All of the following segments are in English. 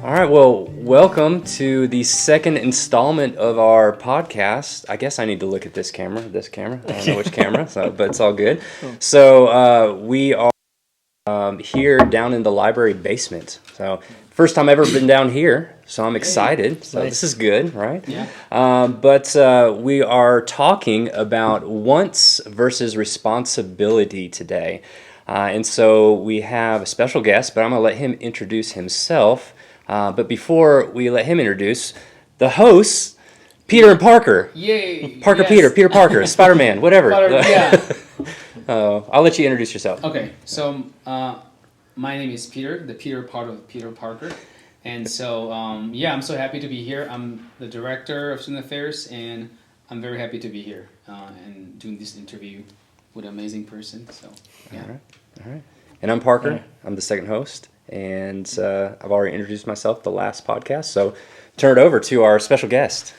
All right, well, welcome to the second installment of our podcast. I guess I need to look at this camera. I don't know which camera, but it's all good. So we are here down in the library basement. So first time ever been down here, so I'm excited. So this is good, right? Yeah. But we are talking about wants versus responsibility today. And so we have a special guest, but I'm going to let him introduce himself. But before we let him introduce the hosts, Peter and Parker. Yay! Parker, yes. Peter Parker, Spider-Man, whatever. Yeah. I'll let you introduce yourself. Okay, so my name is Peter, the Peter part of Peter Parker. And so, I'm so happy to be here. I'm the director of Student Affairs, and I'm very happy to be here and doing this interview with an amazing person. So, yeah. All right. And I'm Parker. I'm the second host. And I've already introduced myself the last podcast, so turn it over to our special guest.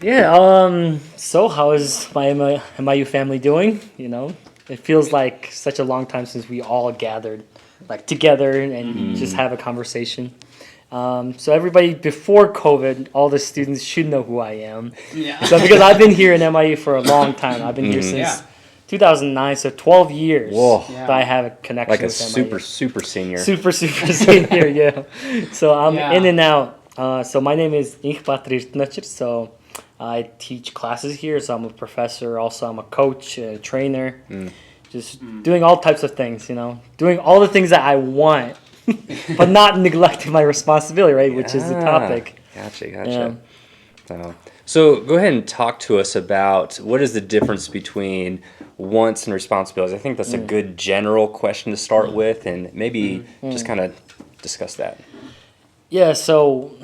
Yeah, so how is my MIU family doing? You know, it feels like such a long time since we all gathered like together and just have a conversation. So everybody before COVID, all the students should know who I am. Yeah. So because I've been here in MIU for a long time, I've been here since 2009, so 12 years. Whoa. That I have a connection Like a with super senior. Super senior, yeah. So I'm in and out. So my name is Enkhbaatar Erdene-Ochir. So I teach classes here. So I'm a professor. Also, I'm a coach, a trainer. Just doing all types of things, you know. Doing all the things that I want, but not neglecting my responsibility, right? Which is the topic. Gotcha. So go ahead and talk to us about what is the difference between wants and responsibilities. I think that's a good general question to start with, and maybe just kind of discuss that. Yeah, so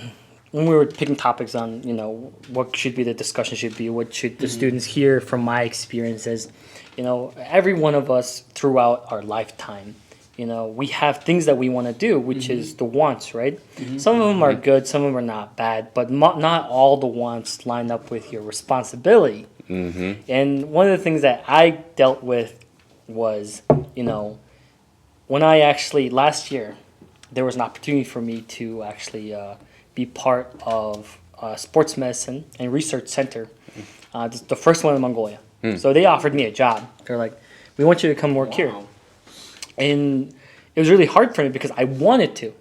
when we were picking topics on, you know, what should be the discussion should be, what should the students hear from my experiences, you know, every one of us throughout our lifetime, you know, we have things that we want to do, which is the wants, right? Some of them are good, some of them are not bad, but not all the wants line up with your responsibility. And one of the things that I dealt with was, you know, when I actually, last year, there was an opportunity for me to actually be part of Sports Medicine and Research Center, the first one in Mongolia. So they offered me a job. They're like, we want you to come work here. And it was really hard for me because I wanted to,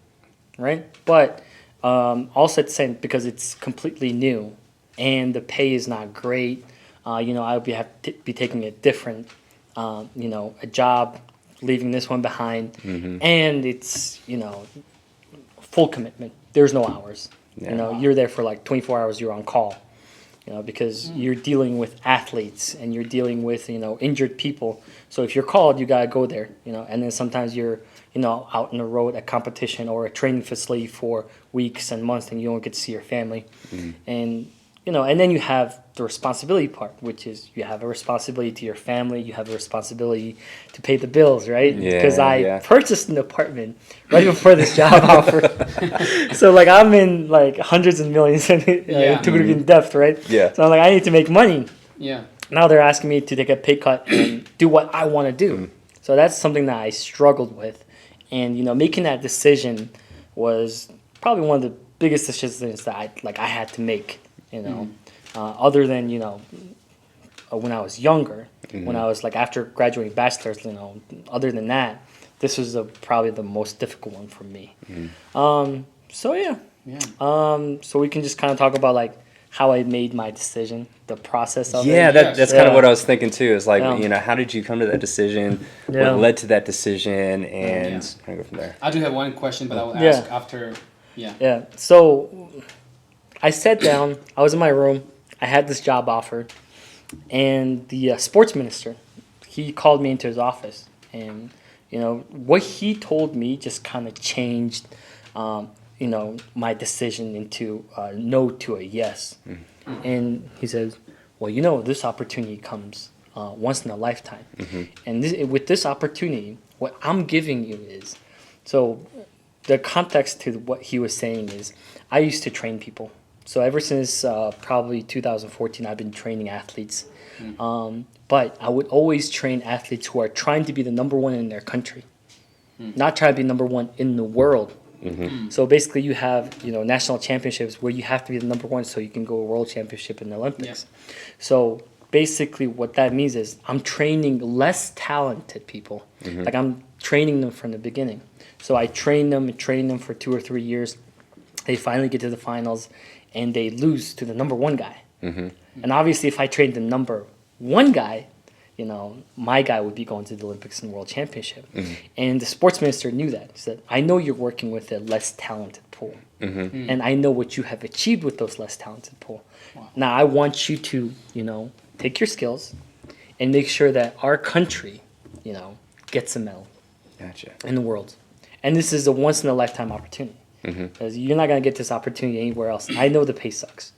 right? But also at the same, because it's completely new and the pay is not great, you know, I would have to be taking a different, you know, a job, leaving this one behind. And it's, you know, full commitment. There's no hours. You know, you're there for like 24 hours, you're on call. You know, because you're dealing with athletes and you're dealing with, you know, injured people. So if you're called, you got to go there, you know, and then sometimes you're, you know, out on the road at competition or a training facility for weeks and months and you don't get to see your family. And, you know, and then you have the responsibility part, which is you have a responsibility to your family, you have a responsibility to pay the bills, right? Because I purchased an apartment right before this job offer. So, like, I'm in, like, hundreds and millions in depth, right? So I'm like, I need to make money. Now they're asking me to take a pay cut and do what I want to do. So that's something that I struggled with. And, you know, making that decision was probably one of the biggest decisions that I had to make, you know. Other than, you know, when I was younger, when I was like after graduating bachelor's, you know, other than that, this was probably the most difficult one for me. So we can just kind of talk about like how I made my decision, the process of it. That's kind of what I was thinking too. Is like, you know, how did you come to that decision? What led to that decision, and kind of go from there. I do have one question, but I will ask after. So I sat down. I was in my room. I had this job offer, and the sports minister, he called me into his office, and you know what he told me just kind of changed, you know, my decision into no to a yes. And he says, "Well, you know, this opportunity comes once in a lifetime, and with this opportunity, what I'm giving you is so." The context to what he was saying is, I used to train people. So ever since probably 2014, I've been training athletes. But I would always train athletes who are trying to be the number one in their country. Not trying to be number one in the world, So basically, you have national championships where you have to be the number one so you can go a world championship in the Olympics. So basically, what that means is I'm training less talented people. Like I'm training them from the beginning. So I train them for 2 or 3 years. They finally get to the finals, and they lose to the number one guy. And obviously, if I trained the number one guy, my guy would be going to the Olympics and World Championship. And the sports minister knew that. He said, I know you're working with a less talented pool. And I know what you have achieved with those less talented pool. Wow. Now, I want you to, take your skills and make sure that our country, gets a medal in the world. And this is a once-in-a-lifetime opportunity. Because you're not going to get this opportunity anywhere else. I know the pay sucks.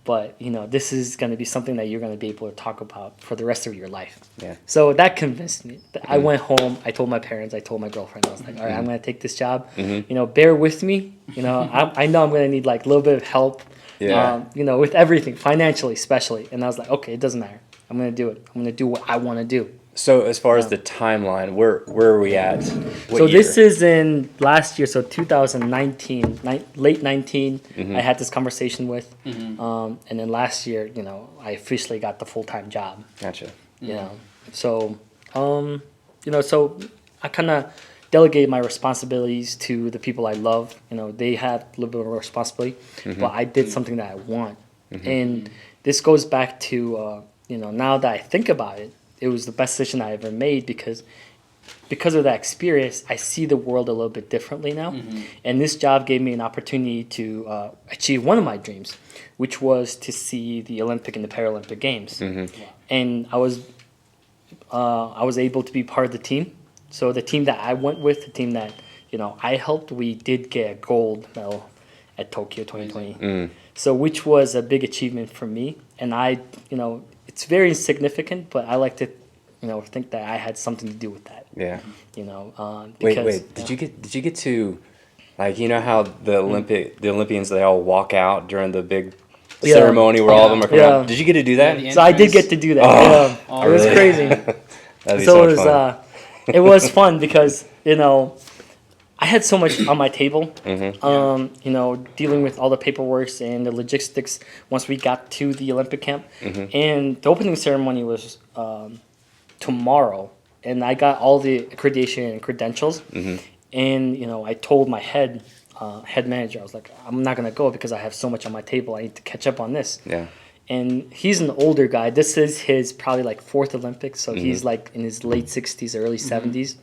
But, this is going to be something that you're going to be able to talk about for the rest of your life. So that convinced me. I went home. I told my parents. I told my girlfriend. I was like, all right, I'm going to take this job. Bear with me. I know I'm going to need like a little bit of help, with everything, financially especially. And I was like, okay, it doesn't matter. I'm going to do it. I'm going to do what I want to do. So as far as the timeline, where are we at? What year? This is in last year, so 2019, late 19. I had this conversation with, and then last year, I officially got the full-time job. Gotcha. So so I kind of delegated my responsibilities to the people I love. They had a little bit of responsibility, but I did something that I want, and this goes back to now that I think about it. It was the best decision I ever made because of that experience, I see the world a little bit differently now. And this job gave me an opportunity to achieve one of my dreams, which was to see the Olympic and the Paralympic Games. And I was able to be part of the team. So the team that I went with, the team that I helped, we did get a gold medal at Tokyo 2020. So which was a big achievement for me. And I, it's very insignificant, but I like to, think that I had something to do with that. Yeah. Because, wait. Did you get to, like, how the Olympians, they all walk out during the big ceremony where all of them are coming out? Did you get to do that? So I did get to do that. It was crazy. That'd be so much fun. It was fun because I had so much on my table, dealing with all the paperwork and the logistics once we got to the Olympic camp. And the opening ceremony was tomorrow, and I got all the accreditation and credentials. And, I told my head manager, I was like, I'm not going to go because I have so much on my table. I need to catch up on this. And he's an older guy. This is his probably like 4th Olympics, so he's like in his late 60s, early 70s.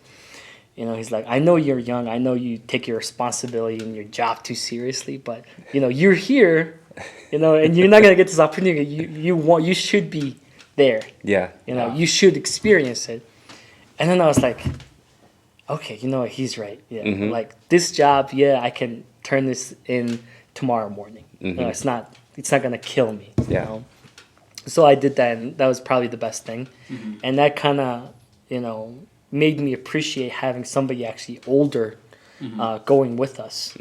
He's like, I know you're young. I know you take your responsibility and your job too seriously, but you're here, and you're not gonna get this opportunity. You should be there. You should experience it. And then I was like, okay, he's right. Like this job, I can turn this in tomorrow morning. It's not gonna kill me. So I did that, and that was probably the best thing. And that kind of made me appreciate having somebody actually older going with us.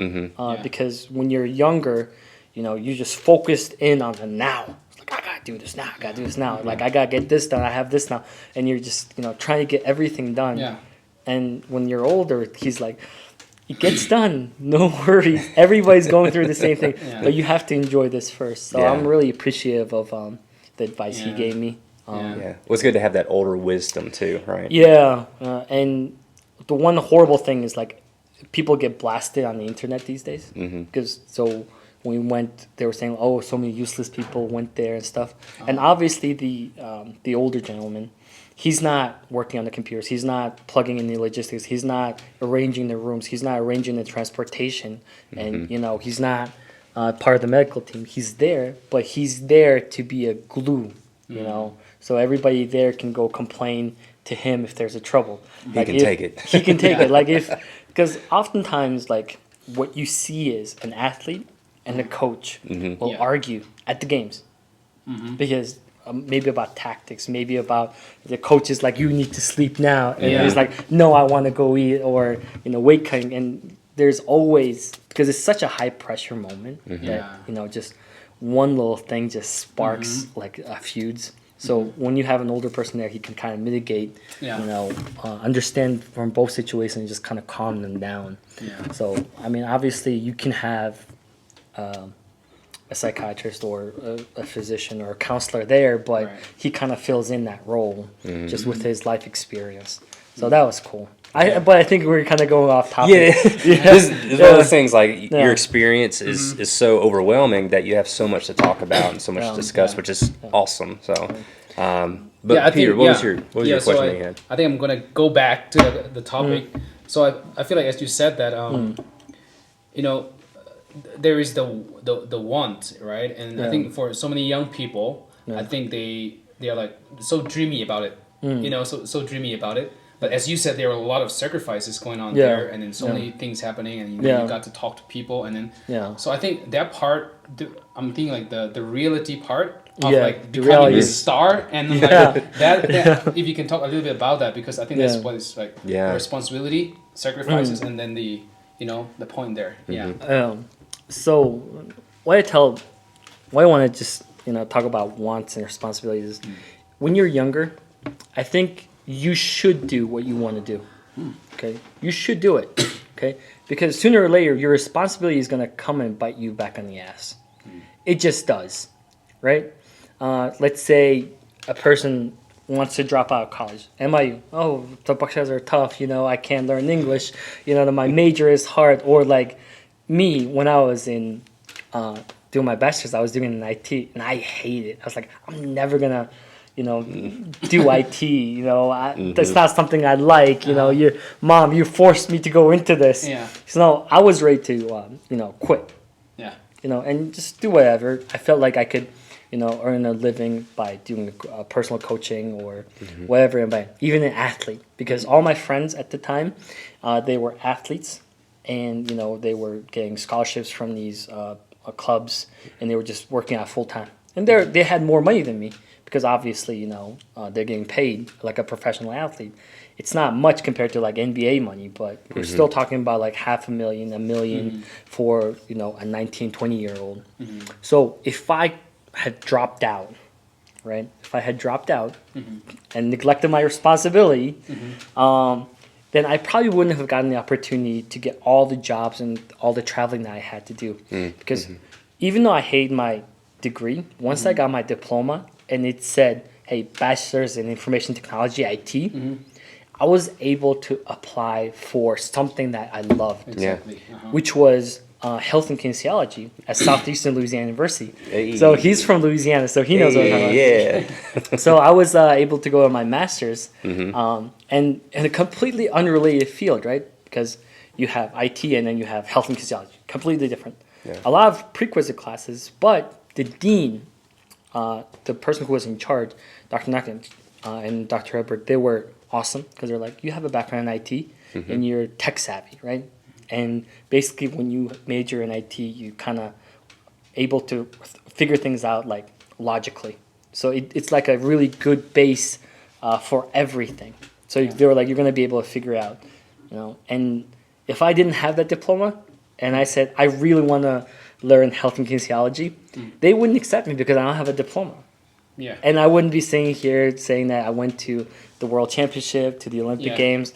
Because when you're younger, you're just focused in on the now. It's like, I gotta do this now. Like, I gotta get this done. I have this now. And you're just, trying to get everything done. And when you're older, he's like, it gets done. No worries. Everybody's going through the same thing. But you have to enjoy this first. So I'm really appreciative of the advice he gave me. Well, it's good to have that older wisdom too, right? And the one horrible thing is like people get blasted on the internet these days because when we went, they were saying, oh, so many useless people went there and stuff. And obviously the older gentleman, he's not working on the computers, he's not plugging in the logistics, he's not arranging the rooms, he's not arranging the transportation, and he's not part of the medical team. He's there, but he's there to be a glue, so everybody there can go complain to him if there's a trouble. He can take it. He can take it. Like because oftentimes, like what you see is an athlete and a coach will argue at the games because maybe about tactics, maybe about the coach is like, you need to sleep now, and he's like, no, I want to go eat, or weight cutting, and there's always, because it's such a high pressure moment that just one little thing just sparks like feuds. So when you have an older person there, he can kind of mitigate, Yeah. you know, understand from both situations and just kind of calm them down. Yeah. So, I mean, obviously you can have a psychiatrist or a physician or a counselor there, but Right. he kind of fills in that role just with his life experience. So that was cool. But I think we're kind of going off topic. Yeah, this is one of those things. Like Yeah. your experience is so overwhelming that you have so much to talk about and so much to discuss, Yeah. which is awesome. So, but I Peter, think, what was your so question that you had? I think I'm gonna go back to the topic. So I feel like as you said that you know, there is the want, right? And I think for so many young people, I think they are like so dreamy about it. You know, so dreamy about it. But as you said, there are a lot of sacrifices going on there, and then so many things happening, and you know, you got to talk to people, and then so I think that part, I'm thinking like the reality part of like becoming a star, and like that if you can talk a little bit about that, because I think that's what is like the responsibility, sacrifices, and then the the point there. So what I want to just talk about wants and responsibilities is when you're younger, I think you should do what you want to do. Okay, you should do it. Okay, because sooner or later your responsibility is going to come and bite you back on the ass. It just does, right? Let's say a person wants to drop out of college. NYU, the Buckshot are tough. I can't learn English. My major is hard. Or like me, when I was in doing my bachelor's, I was doing it in IT, and I hate it. I was like, I'm never gonna do IT. That's not something I like. Your mom, you forced me to go into this. So I was ready to quit. And just do whatever. I felt like I could earn a living by doing personal coaching or whatever, and by even an athlete, because all my friends at the time, they were athletes, and they were getting scholarships from these clubs, and they were just working out full time, and they had more money than me, because obviously they're getting paid like a professional athlete. It's not much compared to like NBA money, but we're still talking about like $500,000, $1 million for a 19, 20-year-old. So if I had dropped out, right? If I had dropped out and neglected my responsibility, then I probably wouldn't have gotten the opportunity to get all the jobs and all the traveling that I had to do. Because even though I hated my degree, once I got my diploma and it said, hey, bachelor's in information technology, IT, I was able to apply for something that I loved, which was health and kinesiology at Southeastern Louisiana University. Hey. So he's from Louisiana, so he knows what I'm talking about. So I was able to go to my master's, and in a completely unrelated field, right? Because you have IT and then you have health and kinesiology, completely different. A lot of prerequisite classes, but the dean, the person who was in charge, Dr. Nakin and Dr. Hubbard, they were awesome, because they're like, you have a background in IT and you're tech savvy, right? And basically when you major in IT, you kind of able to figure things out like logically. So it's like a really good base for everything. So they were like, you're going to be able to figure out, and if I didn't have that diploma and I said, I really want to learn health and kinesiology, they wouldn't accept me because I don't have a diploma. And I wouldn't be sitting here saying that I went to the World Championship, to the Olympic Games.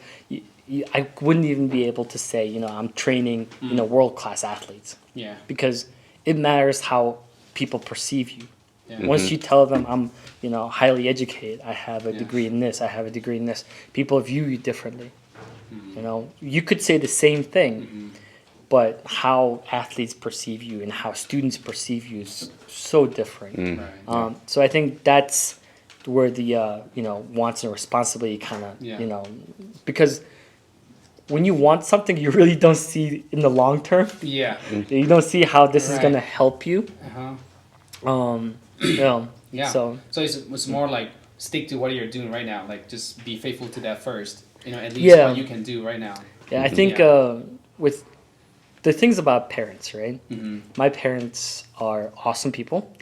I wouldn't even be able to say, I'm training, world-class athletes. Because it matters how people perceive you. Once you tell them I'm, highly educated, I have a degree in this, I have a degree in this, people view you differently. You could say the same thing, but how athletes perceive you and how students perceive you is so different. So I think that's where the wants and responsibility kind of because when you want something you really don't see in the long term, you don't see how this is going to help you. So it's more like stick to what you're doing right now, like just be faithful to that first, at least what you can do right now. I think with the things about parents, right? My parents are awesome people,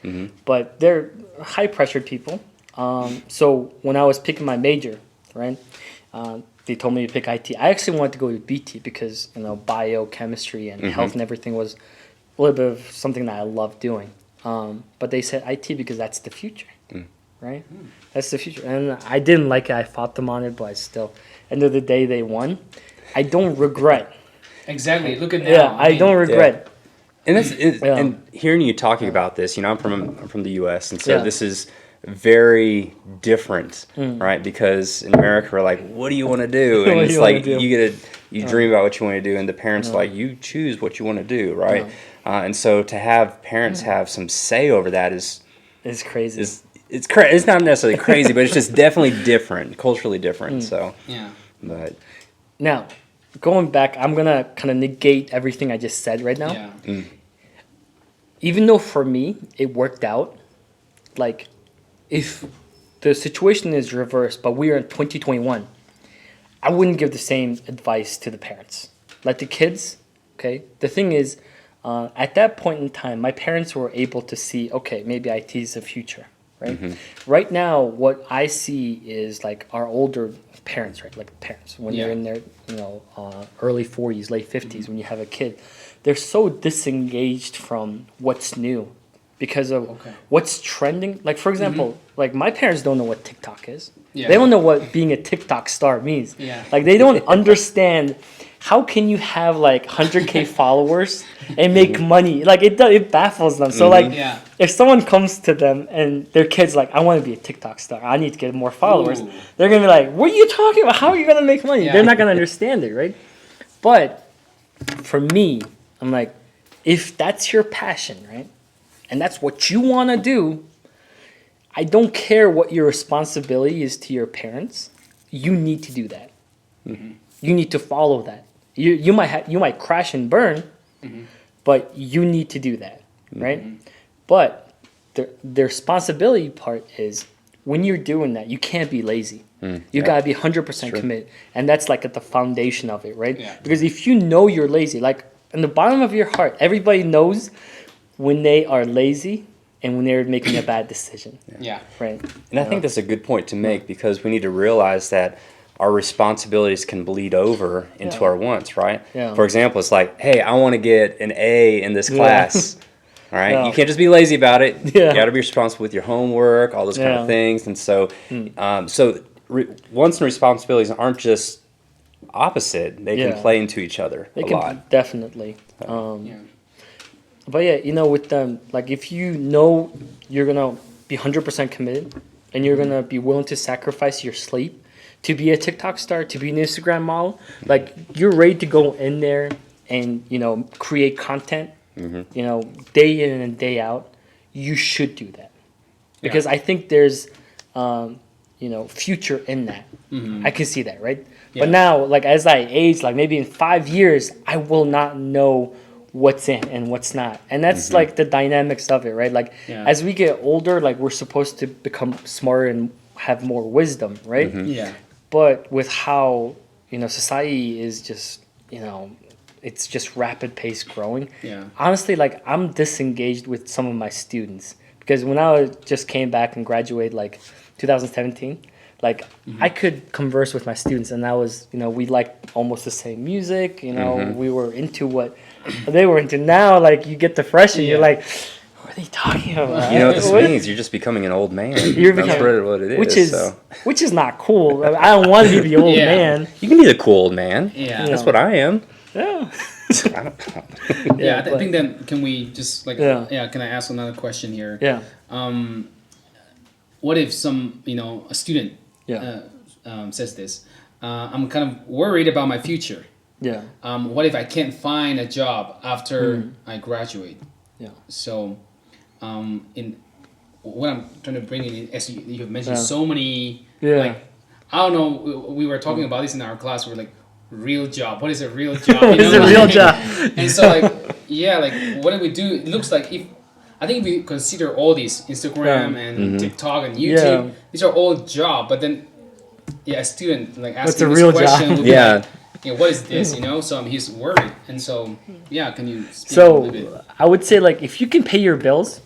but they're high pressured people. So when I was picking my major, right, they told me to pick IT. I actually wanted to go to BT because biochemistry and health and everything was a little bit of something that I loved doing. But they said IT because that's the future, right? That's the future. And I didn't like it. I fought them on it, but I still, end of the day, they won. I don't regret. Exactly. Look at now. Yeah, I don't regret. And and hearing you talking about this, I'm from the U.S. and so this is very different, right? Because in America, we're like, what do you want to do? And it's like you dream about what you want to do, and the parents are like, you choose what you want to do, right? And so to have parents have some say over that is crazy. It's not necessarily crazy, but it's just definitely different, culturally different. So but now, going back, I'm gonna kind of negate everything I just said right now. Even though for me it worked out, like if the situation is reversed, but we are in 2021, I wouldn't give the same advice to the parents. Like the kids, okay. The thing is, at that point in time, my parents were able to see, okay, maybe IT is the future. Right? Right now, what I see is like our older parents, right? Like parents, when they're in their, early 40s, late 50s, when you have a kid, they're so disengaged from what's new because of what's trending. Like, for example, like my parents don't know what TikTok is. They don't know what being a TikTok star means. Like, they don't understand how can you have like 100K followers and make money? Like it baffles them. So like if someone comes to them and their kid's like, I want to be a TikTok star, I need to get more followers. They're gonna be like, what are you talking about? How are you gonna make money? They're not gonna understand it, right? But for me, I'm like, if that's your passion, right, and that's what you want to do, I don't care what your responsibility is to your parents. You need to do that. You need to follow that. You might crash and burn, but you need to do that, right? But the responsibility part is when you're doing that, you can't be lazy. You gotta be 100% committed, and that's like at the foundation of it, right? Because if you know you're lazy, like in the bottom of your heart, everybody knows when they are lazy and when they're making a bad decision. Right. And I think that's a good point to make because we need to realize that our responsibilities can bleed over into our wants, right? For example, it's like, hey, I want to get an A in this class. All right, you can't just be lazy about it. You got to be responsible with your homework, all those kind of things. And so, wants and responsibilities aren't just opposite; they can play into each other a lot. Definitely. But with them, like if you know you're gonna be 100% committed, and you're gonna be willing to sacrifice your sleep to be a TikTok star, to be an Instagram model, like you're ready to go in there and create content. Day in and day out, you should do that because I think there's future in that. I can see that, right? But now, like as I age, like maybe in 5 years, I will not know what's in and what's not, and that's like the dynamics of it, right? Like as we get older, like we're supposed to become smarter and have more wisdom, right? But with how society is just it's just rapid pace growing. Honestly, like I'm disengaged with some of my students because when I just came back and graduated like 2017, like I could converse with my students and that was, we liked almost the same music, we were into what they were into. Now, like you get the fresh and you're like, what are they talking about? You know what this means? You're just becoming an old man. That's what it is. Which is not cool. I don't want to be the old man. You can be the cool old man. That's what I am. Yeah. I think then can we just like can I ask another question here? What if some a student says this? I'm kind of worried about my future. What if I can't find a job after I graduate? So in what I'm trying to bring in, as you have mentioned so many like I don't know, we were talking about this in our class. We're like, real job. What is a real job? What is a real job? And so like what do we do? It looks like I think if we consider all these Instagram and TikTok and YouTube, these are all job. But then a student like asking this question would be like, what is this? So he's worried, and so can you speak a little bit? I would say like if you can pay your bills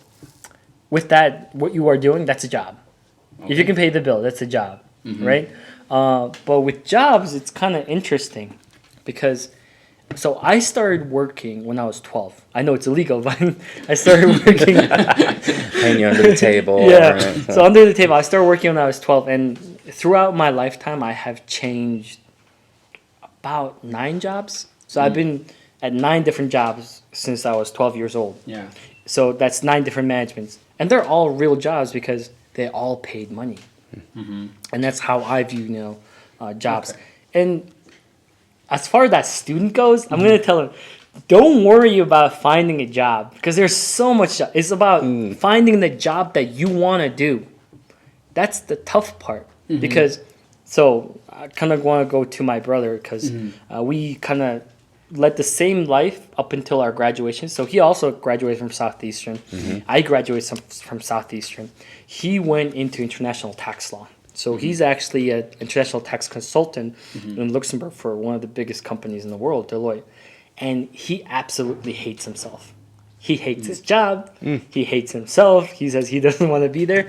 with that, what you are doing, that's a job. If you can pay the bill, that's a job, right? But with jobs, it's kind of interesting because So I started working when I was 12. I know it's illegal, but I started working. Hang you under the table. Yeah. Right? So under the table, I started working when I was 12, and throughout my lifetime, I have changed about 9 jobs. So I've been at 9 different jobs since I was 12 years old. Yeah. So that's 9 different managements, and they're all real jobs because they all paid money, and that's how I view jobs. Okay. And as far as that student goes, I'm gonna tell him, don't worry about finding a job because there's so much. It's about finding the job that you want to do. That's the tough part because. So I kind of want to go to my brother because we kind of led the same life up until our graduation. So he also graduated from Southeastern. I graduated from Southeastern. He went into international tax law. So he's actually an international tax consultant in Luxembourg for one of the biggest companies in the world, Deloitte. And he absolutely hates himself. He hates his job. He hates himself. He says he doesn't want to be there.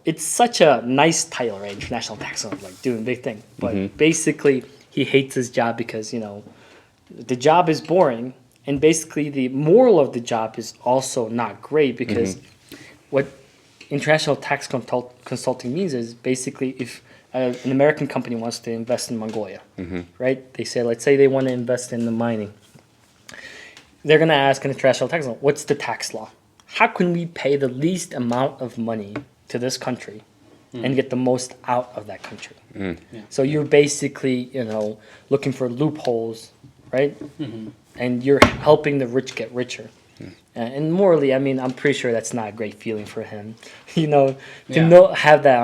It's such a nice title, right? International tax law, like doing a big thing. But basically, he hates his job because, the job is boring. And basically, the moral of the job is also not great because what international tax consulting means is basically if an American company wants to invest in Mongolia, right? They say, let's say they want to invest in the mining. They're going to ask an international tax law, what's the tax law? How can we pay the least amount of money to this country and get the most out of that country? So you're basically, looking for loopholes, right? And you're helping the rich get richer. And morally, I'm pretty sure that's not a great feeling for him, to have that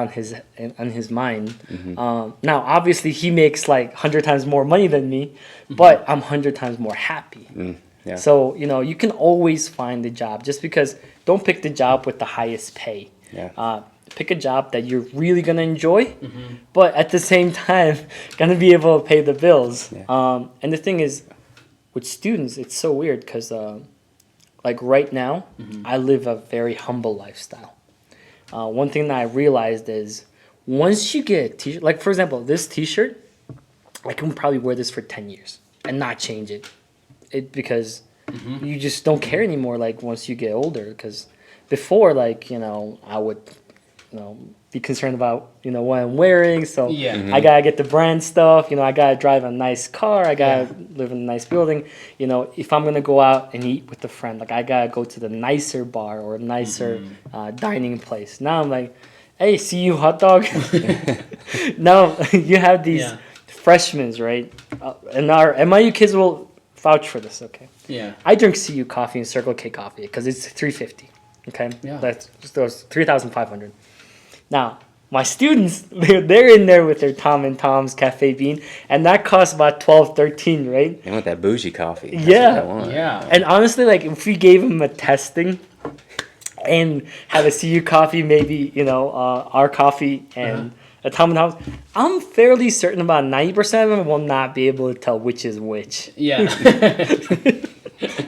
on his mind. Now, obviously, he makes like 100 times more money than me, but I'm 100 times more happy. Yeah. So, you can always find a job just because don't pick the job with the highest pay. Yeah. Pick a job that you're really going to enjoy, but at the same time, going to be able to pay the bills. Yeah. And the thing is, with students, it's so weird because, like right now, I live a very humble lifestyle. One thing that I realized is once you get a t-shirt, like for example, this t-shirt, I can probably wear this for 10 years and not change it. Because you just don't care anymore, like once you get older. Because before, like, I would, be concerned about, what I'm wearing. So I gotta get the brand stuff. I gotta drive a nice car. I gotta live in a nice building. If I'm gonna go out and eat with a friend, like I gotta go to the nicer bar or nicer dining place. Now I'm like, hey, see you, hot dog. Now you have these freshmen, right? And our NYU kids will vouch for this, okay? Yeah. I drink CU coffee and Circle K coffee because it's $3.50. Okay. Yeah. That's those 3,500. Now my students, they're in there with their Tom and Tom's Cafe Bean, and that costs about $12-13, right? They want that bougie coffee. That's Yeah. what they want. Yeah. And honestly, like if we gave them a testing and have a CU coffee, maybe our coffee and a Tom and Tom's, I'm fairly certain about 90% of them will not be able to tell which is which. Yeah.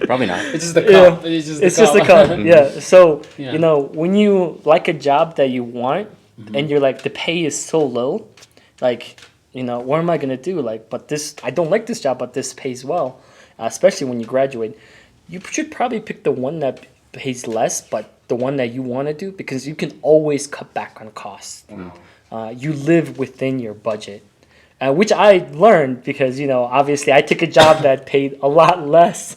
Probably not. It's just the cup. It's just the cup. Yeah. So, Yeah. when you like a job that you want and you're like, the pay is so low, like, what am I going to do? Like, but I don't like this job, but this pays well, especially when you graduate. You should probably pick the one that pays less, but the one that you want to do because you can always cut back on costs. You live within your budget. Which I learned because, obviously I took a job that paid a lot less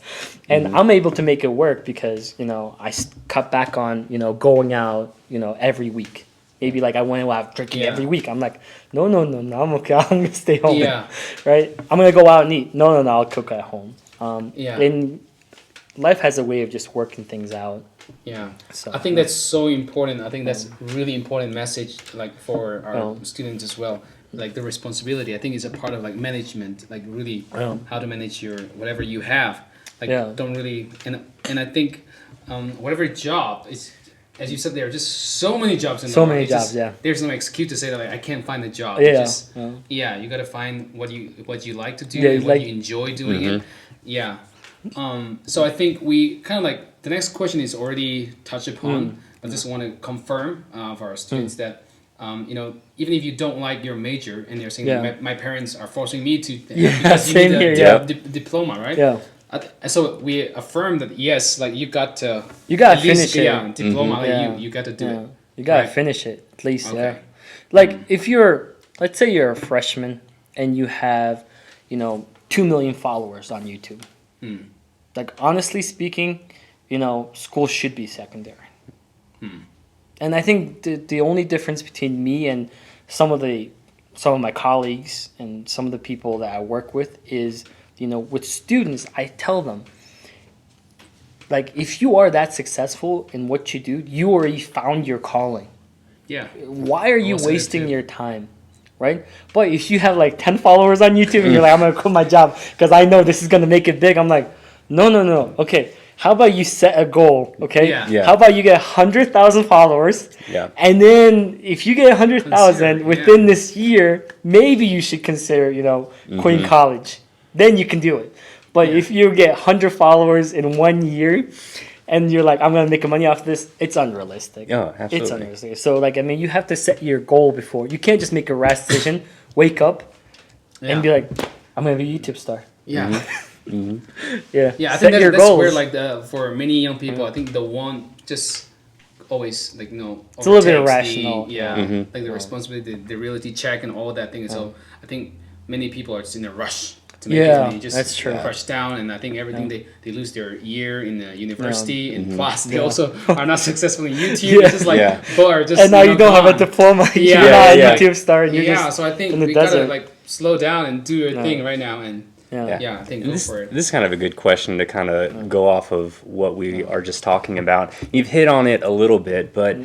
and I'm able to make it work because, I cut back on, going out, every week. Maybe like I went out drinking every week. I'm like, no, I'm okay. I'm going to stay home. Yeah. Right? I'm going to go out and eat. No, I'll cook at home. Yeah. And life has a way of just working things out. Yeah, So, I think that's so important. I think that's really important message, like for our students as well. Like the responsibility, I think is a part of like management, like really how to manage your whatever you have. Like don't really and I think whatever job is, as you said, there are just so many jobs in the So market. many jobs, There's no excuse to say that like I can't find a job. You got to find what you like to do and what you enjoy doing it. Yeah. So I think we kind of like the next question is already touched upon. I just want to confirm for our students that even if you don't like your major, and they're saying my parents are forcing me to because you need a diploma, right? Yeah. So we affirm that yes, like you got to finish it. Yeah, diploma. Like you got to do it. You gotta finish it at least. Okay. Yeah. Like if you're, let's say you're a freshman and you have, 2 million followers on YouTube. Like honestly speaking, school should be secondary. And I think the only difference between me and some of my colleagues and some of the people that I work with is, with students, I tell them, like, if you are that successful in what you do, you already found your calling. Yeah. Why are you wasting your time? Right? But if you have like 10 followers on YouTube and you're like, I'm going to quit my job because I know this is going to make it big. I'm like, no. Okay. How about you set a goal? Okay. Yeah. How about you get 100,000 followers? Yeah. And then if you get 100,000 within this year, maybe you should consider, quitting college. Then you can do it. But if you get 100 followers in 1 year, and you're like, I'm going to make money off this, it's unrealistic. Oh, absolutely. It's unrealistic. So, you have to set your goal before. You can't just make a rash decision, wake up, and be like, I'm going to be a YouTube star. Yeah. Yeah. Yeah, I think that's where, for many young people, I think the one just always, it's a little bit irrational. Like the responsibility, the reality check, and all that thing. So, I think many people are just in a rush. That's true. Crush down, and I think everything they lose their year in the university, and plus they also are not successful in YouTube. It's just people are just. And now you don't have a diploma. You're not a YouTube star. And you're just so I think we gotta slow down and do your thing right now, and I think go for it. This is kind of a good question to kind of go off of what we are just talking about. You've hit on it a little bit, but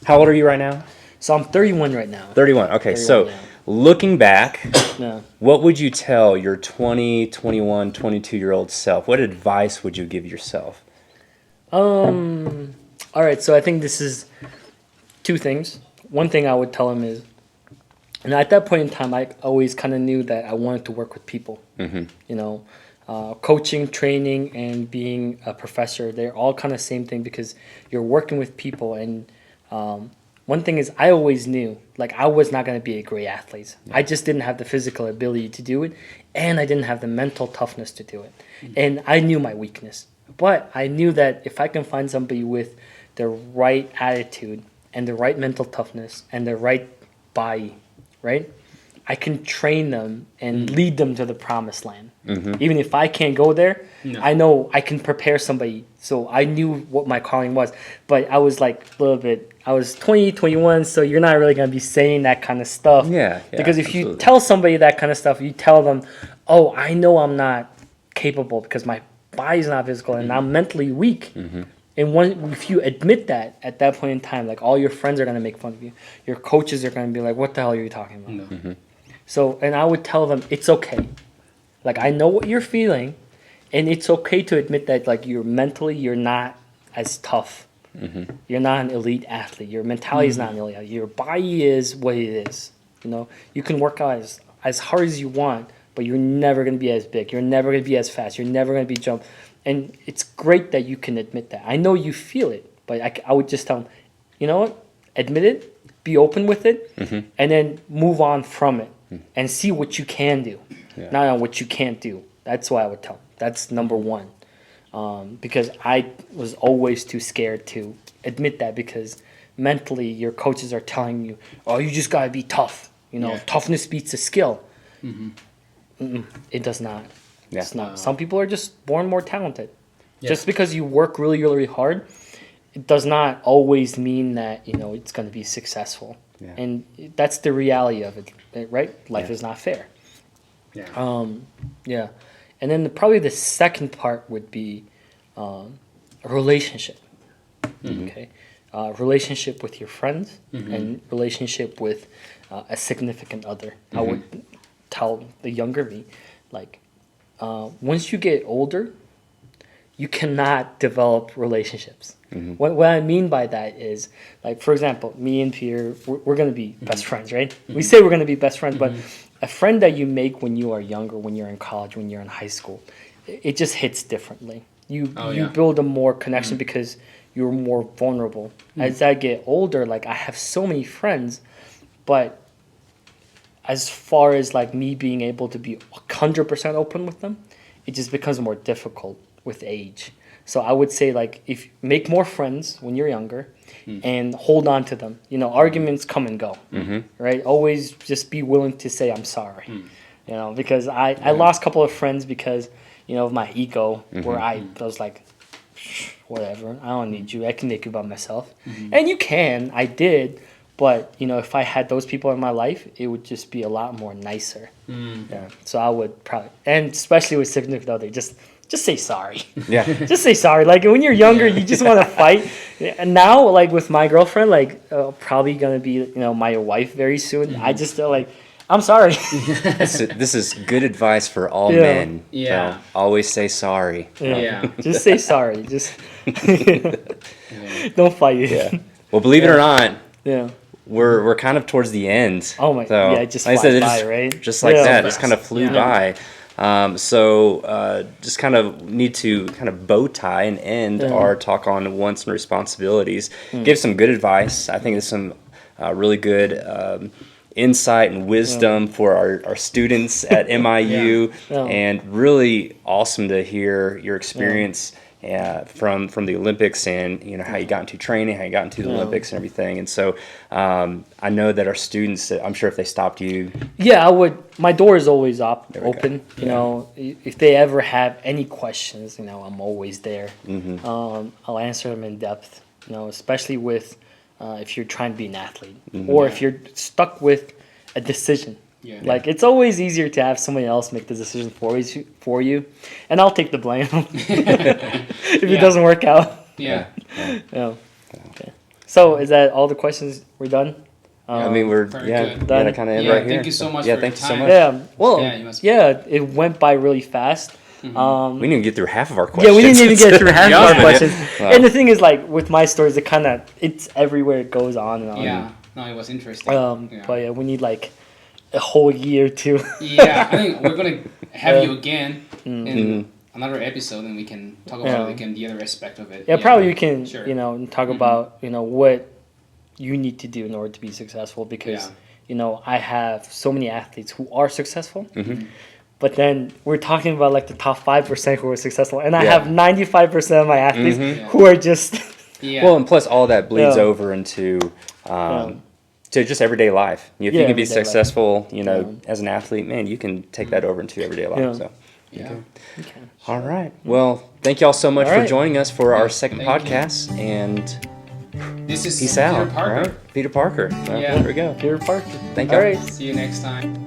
how old are you right now? So I'm 31 right now. 31. Okay, so. Looking back, what would you tell your 20, 21, 22-year-old self? What advice would you give yourself? All right, so I think this is two things. One thing I would tell him is, and at that point in time, I always kind of knew that I wanted to work with people. Coaching, training, and being a professor, they're all kind of same thing because you're working with people. And one thing is, I always knew, I was not going to be a great athlete. I just didn't have the physical ability to do it, and I didn't have the mental toughness to do it. And I knew my weakness. But I knew that if I can find somebody with the right attitude and the right mental toughness and the right body, right, I can train them and lead them to the promised land. Even if I can't go there, I know I can prepare somebody. So I knew what my calling was. But I was I was 20, 21, so you're not really going to be saying that kind of stuff. Because if you tell somebody that kind of stuff, you tell them, oh, I know I'm not capable because my body's not physical and I'm mentally weak. And if you admit that at that point in time, all your friends are going to make fun of you. Your coaches are going to be like, what the hell are you talking about? So, and I would tell them, it's okay. I know what you're feeling, and it's okay to admit that, you're not as tough. You're not an elite athlete. Your mentality is not an elite athlete. Your body is what it is. You can work out as hard as you want, but you're never going to be as big. You're never going to be as fast. You're never going to be jump. And it's great that you can admit that. I know you feel it, but I would just tell them, you know what? Admit it, be open with it, and then move on from it and see what you can do, not on what you can't do. That's what I would tell them. That's number one. Because I was always too scared to admit that because mentally your coaches are telling you, oh, you just got to be tough. Toughness beats a skill. It does not. It's not. Some people are just born more talented. Just because you work really, really hard, it does not always mean that, it's going to be successful. And that's the reality of it, right? Life is not fair. And then probably the second part would be a relationship. Okay, relationship with your friends and relationship with a significant other. I would tell the younger me, once you get older, you cannot develop relationships. What I mean by that is, for example, me and Pierre, we're going to be best friends, right? We say we're going to be best friends, but a friend that you make when you are younger, when you're in college, when you're in high school, it just hits differently. You build a more connection because you're more vulnerable. As I get older, I have so many friends But as far as like me being able to be 100% open with them, it just becomes more difficult with age. So I would say like if make more friends when you're younger and hold on to them. You know, arguments come and go, right? Always just be willing to say I'm sorry. You know, because I lost a couple of friends because, you know, of my ego where I was like, whatever, I don't need you. I can make it by myself. And you can. I did. But, you know, if I had those people in my life, it would just be a lot more nicer. Yeah. So I would probably, and especially with significant other, just say sorry. Yeah. Just say sorry. Like when you're younger, you just want to fight. And now, like with my girlfriend, like probably gonna be, you know, my wife very soon. I just feel like, I'm sorry. This is good advice for all Yeah. men. Yeah. So always say sorry. Yeah. Just say sorry. Just don't fight. Yeah. Well, believe it or not, Yeah. we're kind of towards the end. Oh my. So, Yeah. It just like I flies said, by, right? just like Yeah. that, just kind of flew by. So just kind of need to kind of bow tie and end our talk on wants and responsibilities. Give some good advice. I think there's some really good insight and wisdom for our students at MIU, and really awesome to hear your experience from the Olympics, and you know how you got into training, how you got into the Olympics and everything. And so I know that our students, I'm sure if they stopped you, Yeah, I would. My door is always open. go. You know, if they ever have any questions, you know, I'm always there. I'll answer them in depth. You know, especially with if you're trying to be an athlete or if you're stuck with a decision. Yeah. Like it's always easier to have somebody else make the decision for you, and I'll take the blame if it doesn't work out. Yeah. Yeah. Okay. So is that all the questions we're done? I mean, we're Very good. to kind of end Yeah, right here. thank you so much Yeah, for thank your you so time. much. Yeah. Well, Yeah, you must- it went by really fast. We didn't even get through half of our questions. Yeah, we didn't even get through half To be of our honest with questions. you. And the thing is, like with my stories, it's everywhere. It goes on and on. Yeah. No, it was interesting. Yeah. But yeah, we need like a whole year to. Yeah, I think we're gonna have you again in another episode, and we can talk about again the other aspect of it. Yeah, probably you can, Sure. you know, talk about, you know, what you need to do in order to be successful because, you know, I have so many athletes who are successful, but then we're talking about like the top 5% who are successful, and I have 95% of my athletes who are just. Yeah. Well, and plus all that bleeds Yeah. over into to just everyday life. If you can be everyday life. successful, you know, as an athlete, man, you can take that over into everyday life. Yeah. So. yeah. All right. Well, thank you all so much All for right. joining us for our second Thank you. podcast, and This is peace Peter out. Parker. All right. Peter Parker. Yeah. There we go. Peter Parker. Thank All you. right. See you next time.